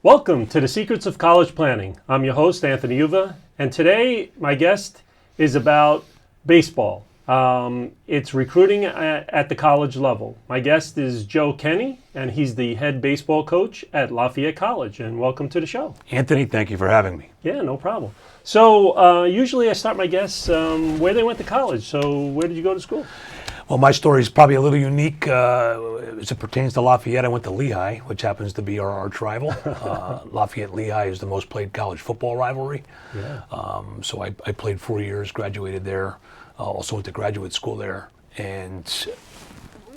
Welcome to the Secrets of College Planning. I'm your host, Anthony Uva, and today my guest is about baseball. It's recruiting at the college level. My guest is Joe Kinney, and he's the head baseball coach at Lafayette College. And welcome to the show. Anthony, thank you for having me. Yeah, no problem. So usually I start my guests where they went to college. So where did you go to school? Well, my story is probably a little unique as it pertains to Lafayette. I went to Lehigh, which happens to be our arch rival. Lafayette-Lehigh is the most played college football rivalry. Yeah. So I played 4 years, graduated there, also went to graduate school there, and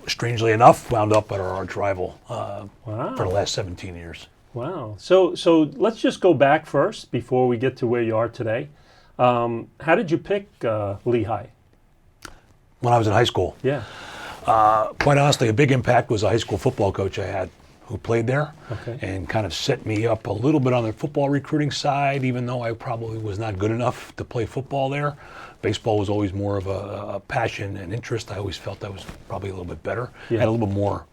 strangely enough, wound up at our arch rival for the last 17 years. Wow. So let's just go back first before we get to where you are today. How did you pick Lehigh? When I was in high school. Yeah. Quite honestly, a big impact was a high school football coach I had who played there and kind of set me up a little bit on the football recruiting side, even though I probably was not good enough to play football there. Baseball was always more of a passion and interest. I always felt I was probably a little bit better. Yeah. Had a little bit more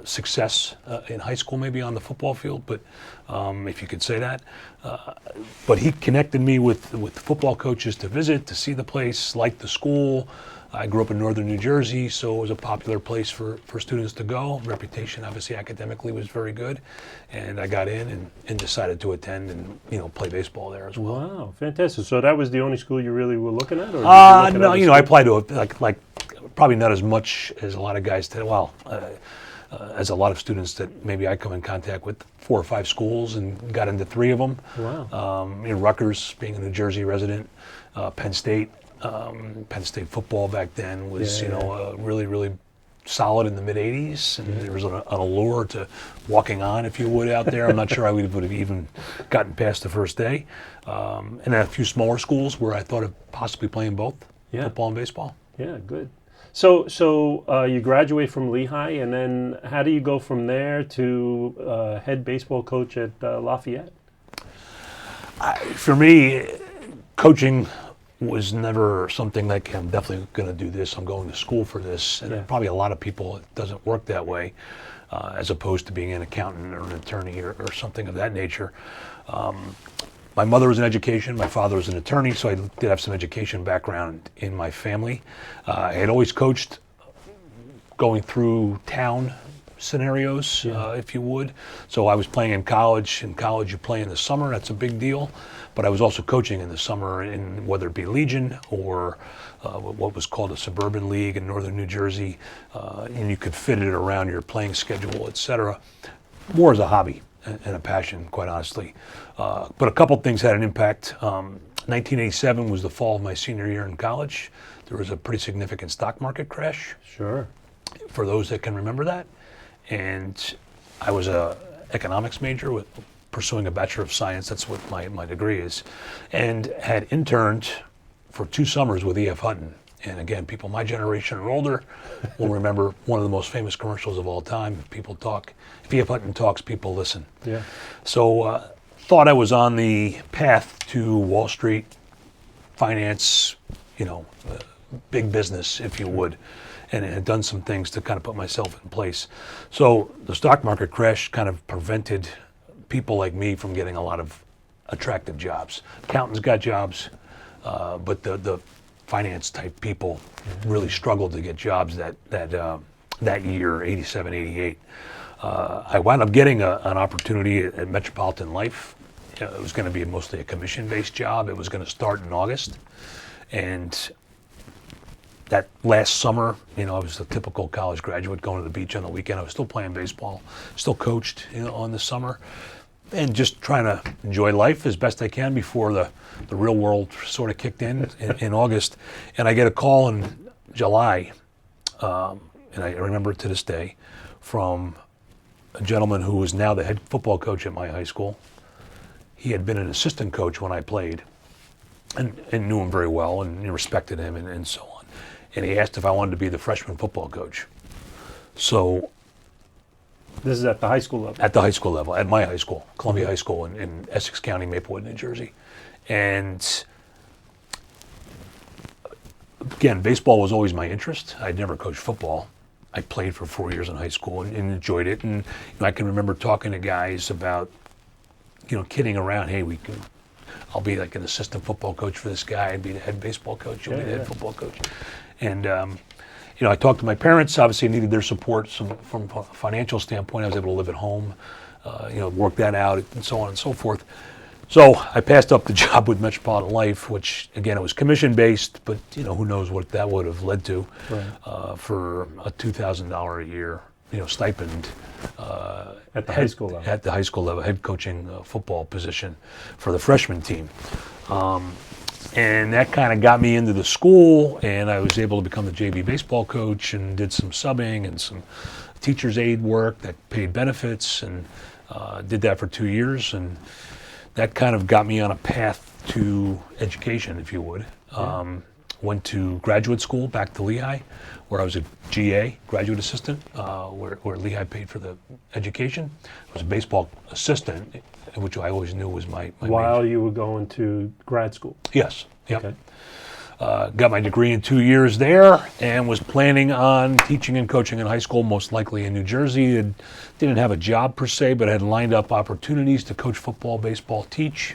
success in high school maybe on the football field, but if you could say that. But he connected me with football coaches to visit, to see the place, like the school. I grew up in northern New Jersey, so it was a popular place for students to go. Reputation, obviously, academically was very good. And I got in and decided to attend and play baseball there as well. Wow, fantastic. So that was the only school you really were looking at? Or No, I applied to like probably not as much as a lot of guys today. Well, as a lot of students that maybe I come in contact with, 4 or 5 schools and got into 3 of them. Wow. Rutgers, being a New Jersey resident, Penn State. Penn State football back then was, really, really solid in the mid-'80s, and there was an allure to walking on, if you would, out there. I'm not sure I would have even gotten past the first day. And then a few smaller schools where I thought of possibly playing both football and baseball. Yeah, good. So you graduate from Lehigh, and then how do you go from there to head baseball coach at Lafayette? For me, coaching was never something like, I'm definitely going to do this, I'm going to school for this. And probably a lot of people, it doesn't work that way, as opposed to being an accountant or an attorney or something of that nature. My mother was in education, my father was an attorney, so I did have some education background in my family. I had always coached going through town scenarios, if you would. So I was playing in college. In college, you play in the summer. That's a big deal. But I was also coaching in the summer, in whether it be Legion or what was called a suburban league in northern New Jersey, and you could fit it around your playing schedule, etc. More as a hobby and a passion, quite honestly. But a couple things had an impact. 1987 was the fall of my senior year in college. There was a pretty significant stock market crash. Sure. For those that can remember that. And I was a economics major with pursuing a Bachelor of Science, that's what my degree is, and had interned for 2 summers with E.F. Hutton. And again, people my generation or older will remember one of the most famous commercials of all time. If E.F. Hutton talks, people listen. Yeah. So thought I was on the path to Wall Street, finance, big business, if you would. And had done some things to kind of put myself in place. So the stock market crash kind of prevented people like me from getting a lot of attractive jobs. Accountants got jobs, but the finance type people really struggled to get jobs that year, 87, 88. I wound up getting an opportunity at Metropolitan Life. It was going to be mostly a commission-based job. It was going to start in August. And that last summer, I was a typical college graduate going to the beach on the weekend. I was still playing baseball, still coached, on the summer, and just trying to enjoy life as best I can before the real world sort of kicked in August. And I get a call in July, and I remember it to this day, from a gentleman who was now the head football coach at my high school. He had been an assistant coach when I played and knew him very well and respected him and so on. And he asked if I wanted to be the freshman football coach. So this is at the high school level? At the high school level, at my high school, Columbia High School in Essex County, Maplewood, New Jersey. And again, baseball was always my interest. I'd never coached football. I played for 4 years in high school and enjoyed it. And I can remember talking to guys about kidding around. Hey, I'll be like an assistant football coach for this guy. I'd be the head baseball coach. You'll be the head football coach. And I talked to my parents. Obviously, I needed their support from a financial standpoint. I was able to live at home, work that out, and so on and so forth. So I passed up the job with Metropolitan Life, which again, it was commission based, but who knows what that would have led to, for a $2,000 a year stipend at the high school level. At the high school level, head coaching football position for the freshman team. And that kind of got me into the school, and I was able to become the JV baseball coach and did some subbing and some teacher's aide work that paid benefits, and did that for 2 years. And that kind of got me on a path to education, if you would. Went to graduate school back to Lehigh, where I was a GA, graduate assistant, where Lehigh paid for the education. I was a baseball assistant, which I always knew was my While major. you were going to grad school? Yes. Yep. Okay. Got my degree in 2 years there, and was planning on teaching and coaching in high school, most likely in New Jersey. And didn't have a job per se, but I had lined up opportunities to coach football, baseball, teach.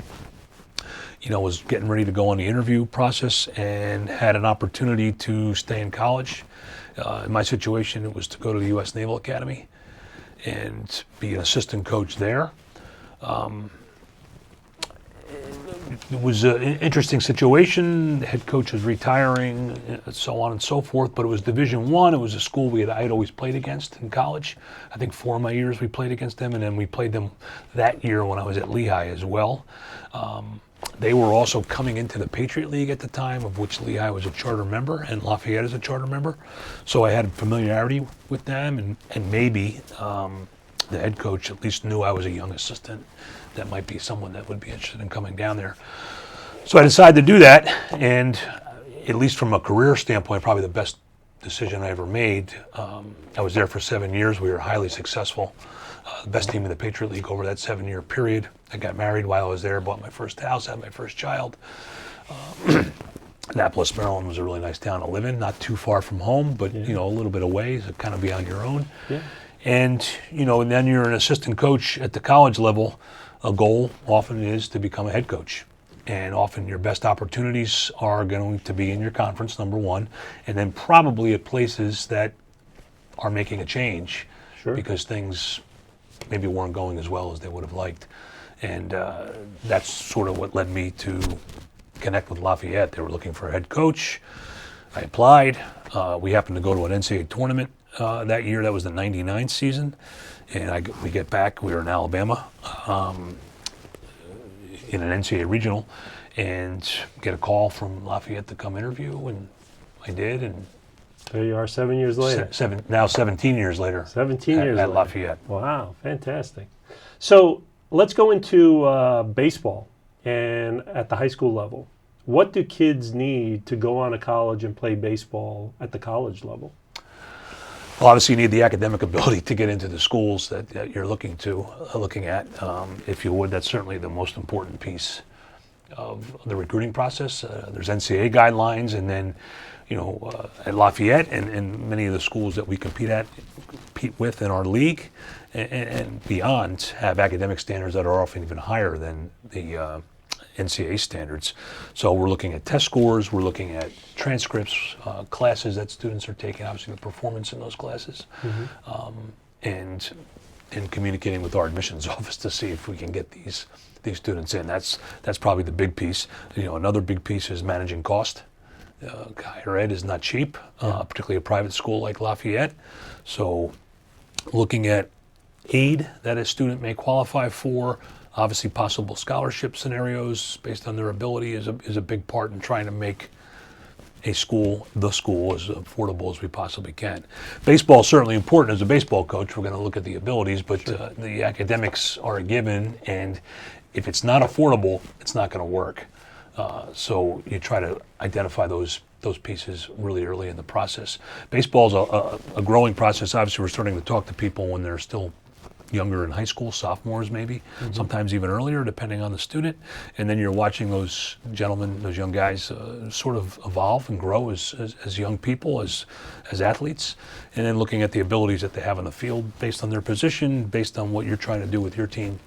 Was getting ready to go on the interview process and had an opportunity to stay in college. In my situation, it was to go to the U.S. Naval Academy and be an assistant coach there. It was an interesting situation. The head coach was retiring, so on and so forth, but it was Division I. It was a school I had always played against in college. I think 4 of my years we played against them, and then we played them that year when I was at Lehigh as well. They were also coming into the Patriot League at the time, of which Lehigh was a charter member and Lafayette is a charter member. So I had familiarity with them, and maybe the head coach at least knew I was a young assistant. That might be someone that would be interested in coming down there. So I decided to do that, and at least from a career standpoint, probably the best decision I ever made. I was there for 7 years. We were highly successful. The best team in the Patriot League over that 7-year period. I got married while I was there, bought my first house, had my first child. Annapolis, Maryland was a really nice town to live in, not too far from home, but a little bit away, so kind of be on your own. Yeah. And and then you're an assistant coach at the college level. A goal often is to become a head coach. And often your best opportunities are going to be in your conference, number one, and then probably at places that are making a change. Sure. Because things maybe weren't going as well as they would have liked. And that's sort of what led me to connect with Lafayette. They were looking for a head coach. I applied. We happened to go to an NCAA tournament that year. That was the '99 season. And we get back. We were in Alabama in an NCAA regional, and get a call from Lafayette to come interview, and I did. And there you are 7 years later. 17 years later. 17 years at later. Lafayette. Wow, fantastic. So let's go into baseball and at the high school level. What do kids need to go on to college and play baseball at the college level? Well, obviously you need the academic ability to get into the schools that you're looking at. If you would, that's certainly the most important piece of the recruiting process. There's NCAA guidelines, and then at Lafayette and many of the schools that we compete with in our league and beyond have academic standards that are often even higher than the NCAA standards. So we're looking at test scores, we're looking at transcripts, classes that students are taking, obviously the performance in those classes, and communicating with our admissions office to see if we can get these students in. That's probably the big piece. Another big piece is managing cost. Higher ed is not cheap, particularly a private school like Lafayette. So looking at aid that a student may qualify for, obviously possible scholarship scenarios based on their ability is a big part in trying to make the school as affordable as we possibly can. Baseball is certainly important. As a baseball coach, we're going to look at the abilities, but the academics are a given, and if it's not affordable, it's not going to work. So you try to identify those pieces really early in the process. Baseball is a growing process. Obviously, we're starting to talk to people when they're still younger in high school, sophomores maybe, sometimes even earlier, depending on the student. And then you're watching those gentlemen, those young guys, sort of evolve and grow as young people, as athletes, and then looking at the abilities that they have in the field based on their position, based on what you're trying to do with your team,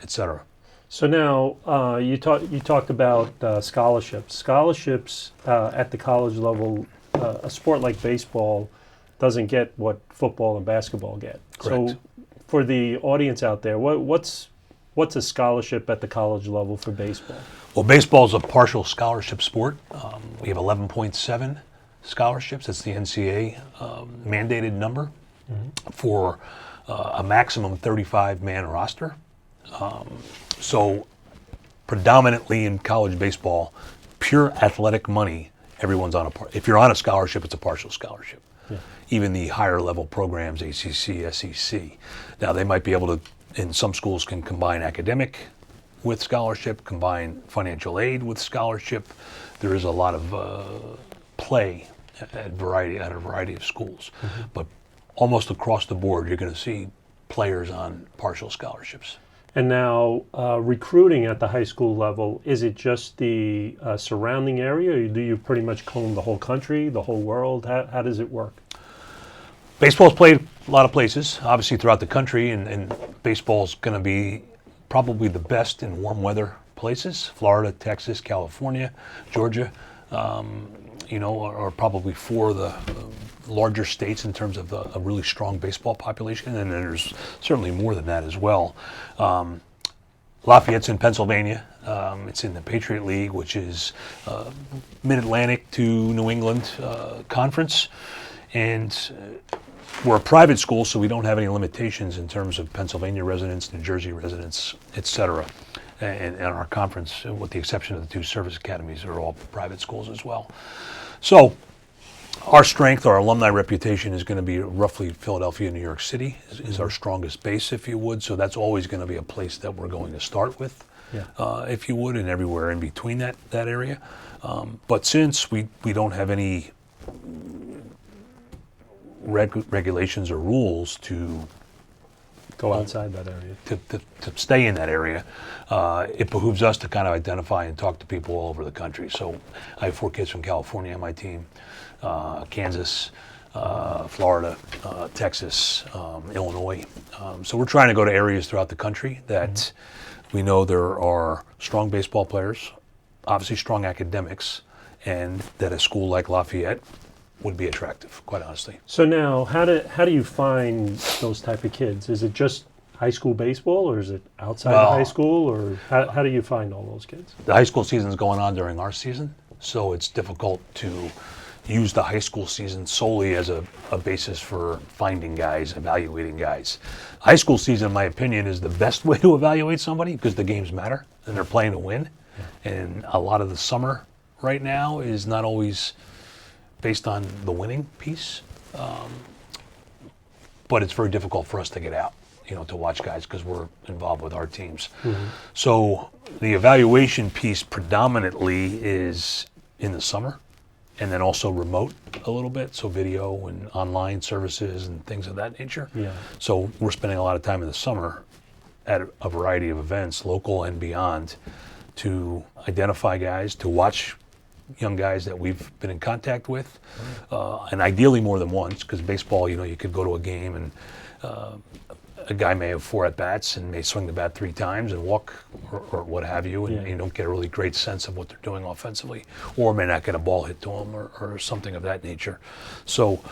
et cetera. So now you talked about scholarships. Scholarships at the college level, a sport like baseball doesn't get what football and basketball get. Correct. So for the audience out there, what's a scholarship at the college level for baseball? Well, baseball is a partial scholarship sport. We have 11.7 scholarships. That's the NCAA mandated number for a maximum 35-man roster. So predominantly in college baseball, pure athletic money, everyone's on if you're on a scholarship, it's a partial scholarship. Yeah. Even the higher level programs, ACC, SEC. Now they might be able to, in some schools can combine academic with scholarship, combine financial aid with scholarship. There is a lot of play at a variety of schools. But almost across the board, you're going to see players on partial scholarships. And now, recruiting at the high school level, is it just the surrounding area, or do you pretty much comb the whole country, the whole world? How does it work? Baseball's played a lot of places, obviously throughout the country, and baseball's going to be probably the best in warm weather places. Florida, Texas, California, Georgia, are probably four of the larger states in terms of a really strong baseball population, and then there's certainly more than that as well. Lafayette's in Pennsylvania. It's in the Patriot League, which is Mid-Atlantic to New England conference, and we're a private school, so we don't have any limitations in terms of Pennsylvania residents, New Jersey residents, et cetera. And our conference, with the exception of the two service academies, are all private schools as well. So our strength, our alumni reputation is going to be roughly Philadelphia, New York City is our strongest base, if you would. So that's always going to be a place that we're going to start with, if you would, and everywhere in between that area. But since we don't have any regulations or rules to Go outside that area. to stay in that area, it behooves us to kind of identify and talk to people all over the country. So I have 4 kids from California on my team, Kansas, Florida, Texas, Illinois. So we're trying to go to areas throughout the country that we know there are strong baseball players, obviously strong academics, and that a school like Lafayette would be attractive, quite honestly. So now, how do you find those type of kids? Is it just high school baseball, or is it outside of high school, or how do you find all those kids? The high school season is going on during our season, so it's difficult to use the high school season solely as a basis for finding guys, evaluating guys. High school season, in my opinion, is the best way to evaluate somebody because the games matter and they're playing to win. And a lot of the summer right now is not always based on the winning piece, but it's very difficult for us to get out, to watch guys because we're involved with our teams. So the evaluation piece predominantly is in the summer, and then also remote a little bit, so video and online services and things of that nature. So we're spending a lot of time in the summer at a variety of events, local and beyond, to identify guys, to watch young guys that we've been in contact with, and ideally more than once, because baseball, you could go to a game and a guy may have 4 at-bats and may swing the bat 3 times and walk or what have you, and you don't get a really great sense of what they're doing offensively, or may not get a ball hit to them or something of that nature. So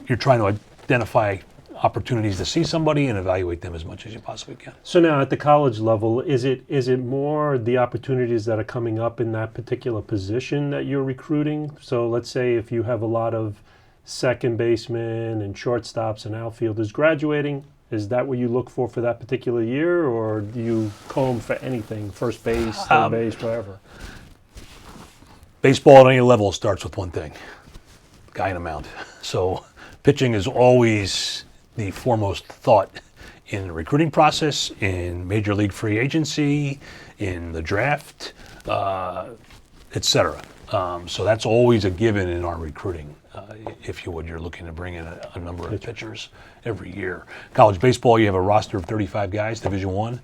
you're trying to identify opportunities to see somebody and evaluate them as much as you possibly can. So now at the college level, is it more the opportunities that are coming up in that particular position that you're recruiting? So let's say if you have a lot of second basemen and shortstops and outfielders graduating, is that what you look for that particular year, or do you comb for anything, first base, third base, whatever? Baseball at any level starts with one thing: guy in a mound. So pitching is always the foremost thought in the recruiting process, in major league free agency, in the draft, et cetera. So that's always a given in our recruiting. If you would, you're looking to bring in a number of pitchers every year. College baseball, you have a roster of 35 guys, Division I,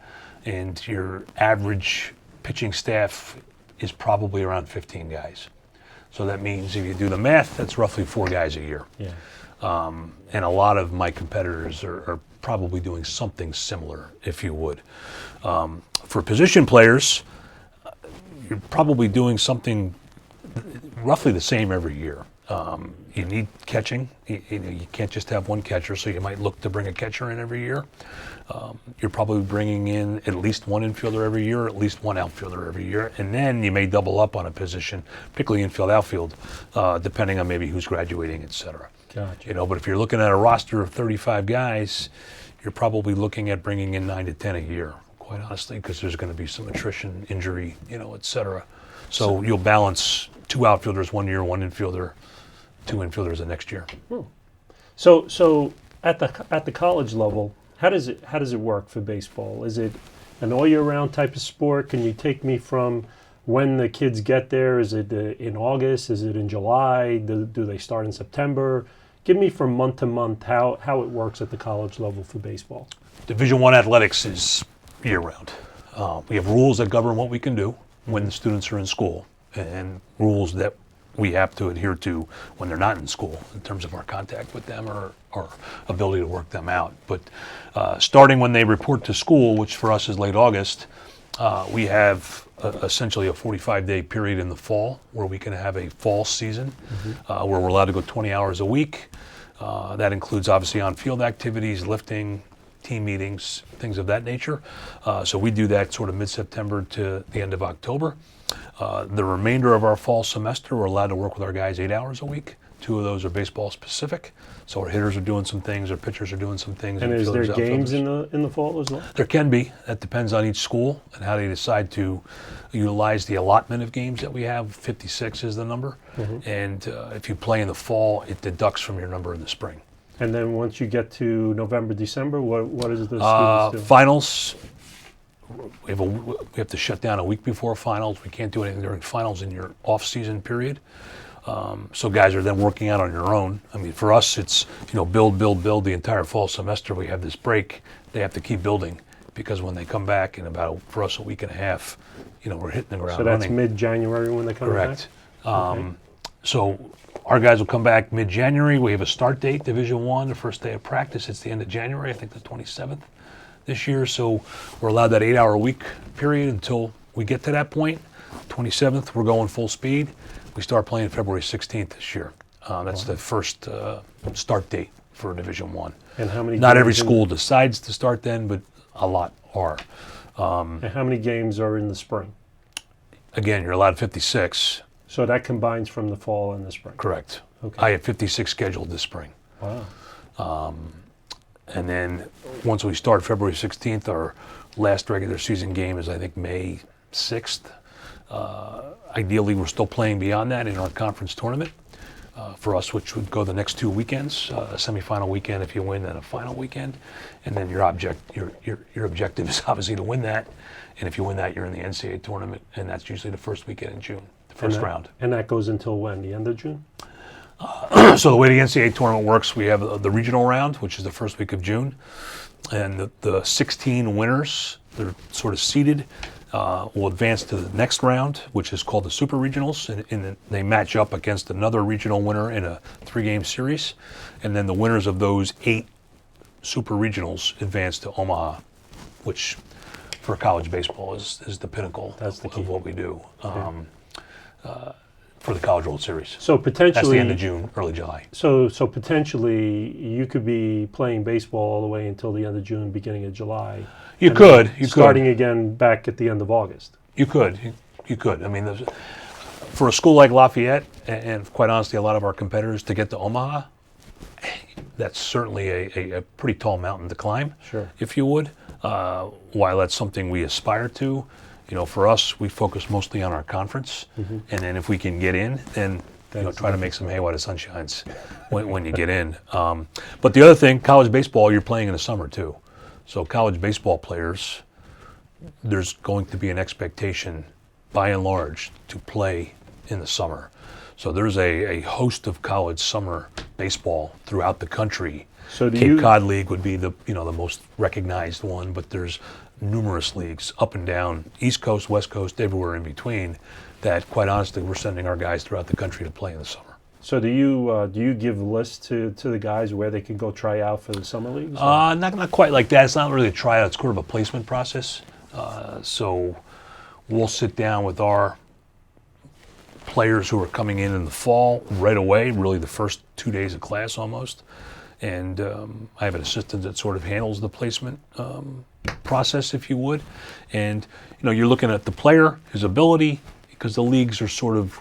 and your average pitching staff is probably around 15 guys. So that means if you do the math, that's roughly 4 guys a year. And a lot of my competitors are probably doing something similar, if you would. For position players, you're probably doing something roughly the same every year. You need catching. You can't just have one catcher, so you might look to bring a catcher in every year. You're probably bringing in at least one infielder every year, at least one outfielder every year, and then you may double up on a position, particularly infield, outfield, depending on maybe who's graduating, et cetera. Gotcha. But if you're looking at a roster of 35 guys, you're probably looking at bringing in 9 to 10 a year, quite honestly, because there's going to be some attrition, injury, et cetera. So you'll balance 2 outfielders one year, 1 infielder, 2 infielders the next year. So at the college level, how does it work for baseball? Is it an all year round type of sport? Can you take me from when the kids get there? Is it in August? Is it in July? Do they start in September? Give me from month to month how it works at the college level for baseball. Division I athletics is year round. We have rules that govern what we can do when the students are in school, and rules that we have to adhere to when they're not in school in terms of our contact with them or our ability to work them out. But starting when they report to school, which for us is late August, we have essentially a 45-day period in the fall where we can have a fall season where we're allowed to go 20 hours a week. That includes obviously on-field activities, lifting, team meetings, things of that nature. So we do that sort of mid-September to the end of October. The remainder of our fall semester, we're allowed to work with our guys 8 hours a week. 2 of those are baseball specific. So our hitters are doing some things, our pitchers are doing some things. And is there games in the fall as well? There can be. That depends on each school and how they decide to utilize the allotment of games that we have. 56 is the number. And if you play in the fall, it deducts from your number in the spring. And then once you get to November, December, what is the students do? Finals. We have to shut down a week before finals. We can't do anything during finals in your off-season period. So guys are then working out on your own. I mean, for us, it's build the entire fall semester. We have this break. They have to keep building because when they come back in about, for us, a week and a half, we're hitting the ground running. So that's mid-January when they come back? Correct. So our guys will come back mid-January. We have a start date, Division I, the first day of practice. It's the end of January, I think the 27th this year. So we're allowed that 8-hour-a-week period until we get to that point. 27th, we're going full speed. We start playing February 16th this year. That's the first start date for Division I. And how many? Not every school decides to start then, but a lot are. And how many games are in the spring? Again, you're allowed 56. So that combines from the fall and the spring? Correct. Okay. I have 56 scheduled this spring. Wow. And then once we start February 16th, our last regular season game is, I think, May 6th. Ideally, we're still playing beyond that in our conference tournament for us, which would go the next 2 weekends, a semifinal weekend if you win, and a final weekend. And then your objective is obviously to win that. And if you win that, you're in the NCAA tournament, and that's usually the first weekend in June, the first round. And that goes until when? The end of June? So the way the NCAA tournament works, we have the regional round, which is the first week of June, and the 16 winners, they're sort of seeded, will advance to the next round, which is called the Super Regionals, and they match up against another regional winner in a 3-game series, and then the winners of those 8 Super Regionals advance to Omaha, which for college baseball is the pinnacle of what we do. For the College World Series. So potentially that's the end of June, early July. So potentially you could be playing baseball all the way until the end of June, beginning of July. You could. Starting again back at the end of August. You could. I mean, for a school like Lafayette, and quite honestly, a lot of our competitors, to get to Omaha, that's certainly a pretty tall mountain to climb. Sure. If you would. While that's something we aspire to. For us, we focus mostly on our conference, and then if we can get in, then try to make some hay while the sun shines when you get in. But the other thing, college baseball, you're playing in the summer too. So college baseball players, there's going to be an expectation, by and large, to play in the summer. So there's a host of college summer baseball throughout the country. So Cape Cod League would be the most recognized one, but there's numerous leagues up and down, East Coast, West Coast, everywhere in between, that quite honestly we're sending our guys throughout the country to play in the summer. So do you give lists to the guys where they can go try out for the summer leagues? Not quite like that. It's not really a tryout. It's sort of a placement process So we'll sit down with our players who are coming in the fall right away, really the first 2 days of class almost. And I have an assistant that sort of handles the placement process, if you would. And you're looking at the player, his ability, because the leagues are sort of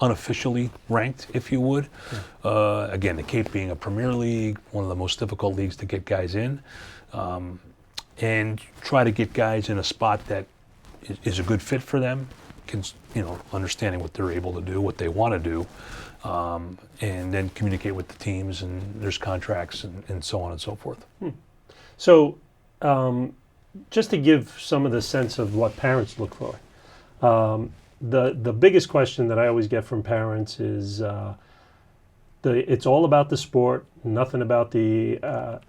unofficially ranked, if you would. Again, the Cape being a Premier League, one of the most difficult leagues to get guys in, and try to get guys in a spot that is a good fit for them, understanding what they're able to do, what they want to do, and then communicate with the teams, and there's contracts and so on and so forth. So just to give some of the sense of what parents look for, the biggest question that I always get from parents is it's all about the sport, nothing about the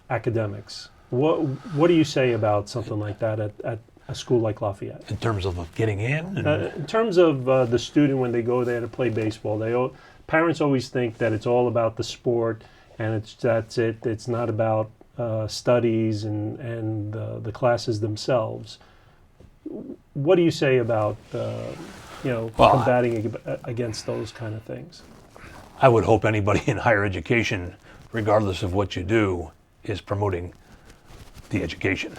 academics. What do you say about something like that at a school like Lafayette? In terms of getting in? In terms of the student when they go there to play baseball, parents always think that it's all about the sport and that's it. It's not about studies and the classes themselves. What do you say about combating against those kind of things? I would hope anybody in higher education, regardless of what you do, is promoting the education.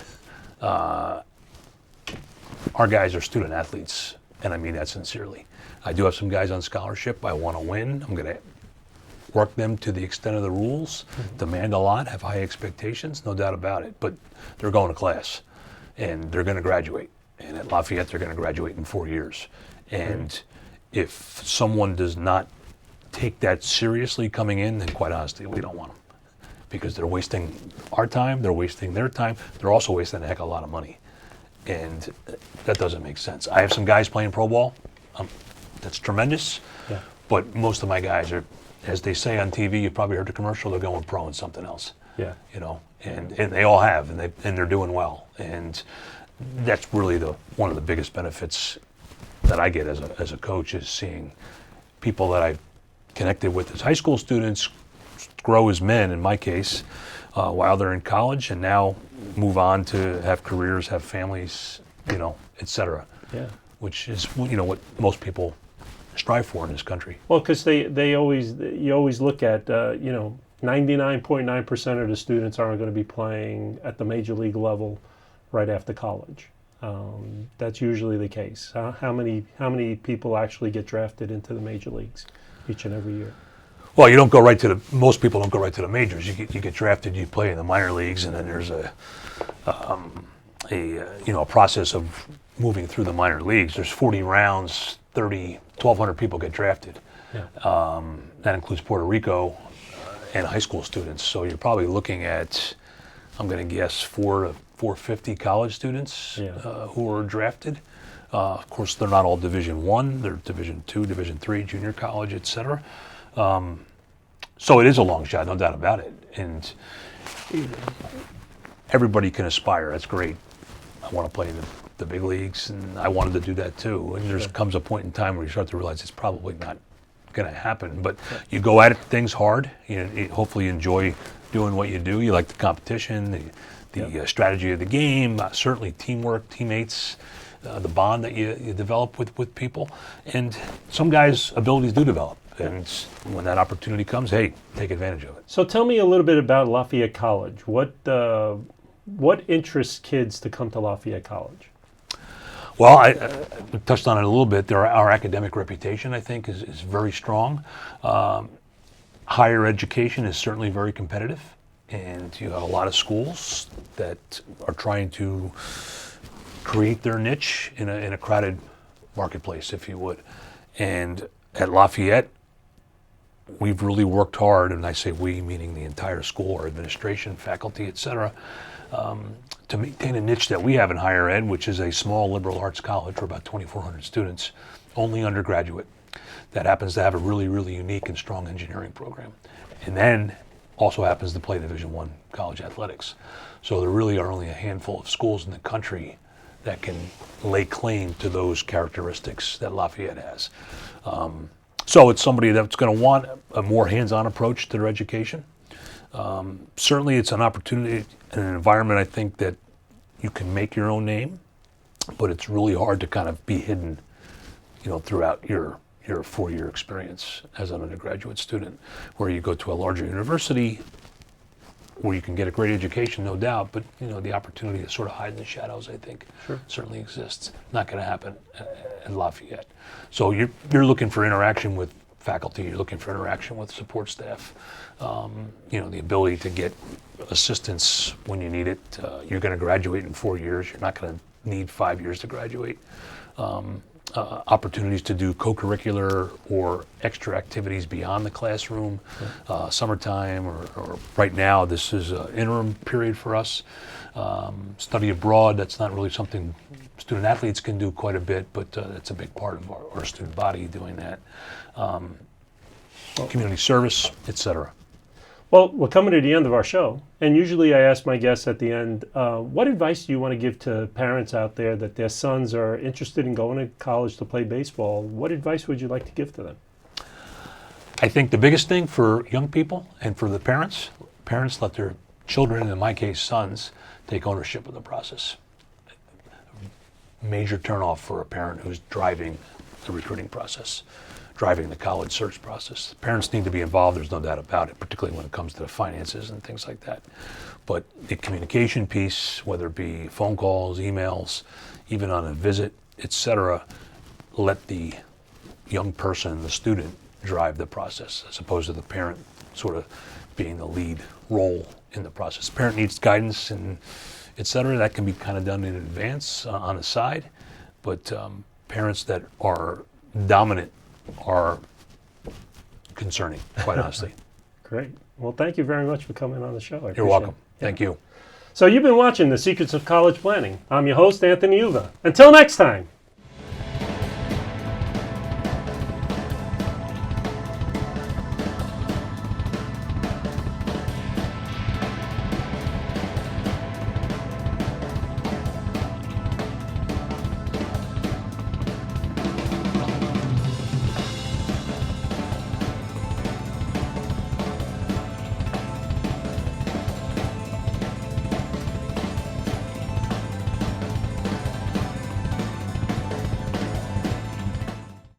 Our guys are student athletes, and I mean that sincerely. I do have some guys on scholarship. I want to win. I'm going to work them to the extent of the rules, demand a lot, have high expectations, no doubt about it. But they're going to class, and they're going to graduate. And at Lafayette, they're going to graduate in 4 years. And if someone does not take that seriously coming in, then quite honestly, we don't want them. Because they're wasting our time, they're wasting their time, they're also wasting a heck of a lot of money. And that doesn't make sense. I have some guys playing pro ball. That's tremendous. Yeah. But most of my guys are, as they say on TV, you probably heard the commercial, they're going pro in something else. Yeah. And they all have, and they're doing well. And that's really one of the biggest benefits that I get as a coach, is seeing people that I've connected with as high school students grow as men, in my case, while they're in college, and now move on to have careers, have families, et cetera. Yeah. Which is what most people strive for in this country. Well, because you always look at 99.9% of the students aren't going to be playing at the major league level right after college. That's usually the case. How many people actually get drafted into the major leagues each and every year? Well, you don't go right to most people don't go right to the majors. You get drafted, you play in the minor leagues, and then there's a process of moving through the minor leagues. There's 40 rounds, 1,200 people get drafted. Yeah. That includes Puerto Rico and high school students. So you're probably looking at, I'm going to guess, 400 to 450 college students who are drafted. Of course, they're not all Division I. They're Division II, Division III, junior college, et cetera. So it is a long shot, no doubt about it. And everybody can aspire. That's great. I want to play in the big leagues, and I wanted to do that too. And there comes a point in time where you start to realize it's probably not going to happen. But you go at things hard. You hopefully enjoy doing what you do. You like the competition, the strategy of the game, certainly teamwork, teammates, the bond that you develop with people. And some guys' abilities do develop. And when that opportunity comes, hey, take advantage of it. So tell me a little bit about Lafayette College. What interests kids to come to Lafayette College? Well, I touched on it a little bit. Our academic reputation, I think, is very strong. Higher education is certainly very competitive, and you have a lot of schools that are trying to create their niche in a crowded marketplace, if you would. And at Lafayette, we've really worked hard, and I say we, meaning the entire school, our administration, faculty, et cetera, to maintain a niche that we have in higher ed, which is a small liberal arts college for about 2,400 students, only undergraduate, that happens to have a really, really unique and strong engineering program. And then also happens to play Division I college athletics. So there really are only a handful of schools in the country that can lay claim to those characteristics that Lafayette has. So it's somebody that's going to want a more hands-on approach to their education. Certainly it's an opportunity and an environment, I think, that you can make your own name but it's really hard to kind of be hidden, throughout your 4-year experience as an undergraduate student, where you go to a larger university where you can get a great education, no doubt, but the opportunity to sort of hide in the shadows, I think, certainly exists. Not going to happen at Lafayette. So you're looking for interaction with faculty, you're looking for interaction with support staff, the ability to get assistance when you need it. You're going to graduate in 4 years. You're not going to need 5 years to graduate. Opportunities to do co-curricular or extra activities beyond the classroom, summertime, or right now, this is an interim period for us. Study abroad, that's not really something student athletes can do quite a bit, but it's a big part of our student body doing that. Community service, etc. Well, we're coming to the end of our show, and usually I ask my guests at the end, what advice do you want to give to parents out there that their sons are interested in going to college to play baseball? What advice would you like to give to them? I think the biggest thing for young people and for the parents let their children, in my case sons, take ownership of the process. Major turnoff for a parent who's driving the recruiting process, driving the college search process. Parents need to be involved, there's no doubt about it, particularly when it comes to the finances and things like that. But the communication piece, whether it be phone calls, emails, even on a visit, etc., let the young person, the student, drive the process, as opposed to the parent sort of being the lead role in the process. The parent needs guidance and etc. That can be kind of done in advance on the side, but parents that are dominant are concerning, quite honestly. Great. Well, thank you very much for coming on the show. You're welcome. Thank you. So you've been watching The Secrets of College Planning. I'm your host, Anthony Uva. Until next time.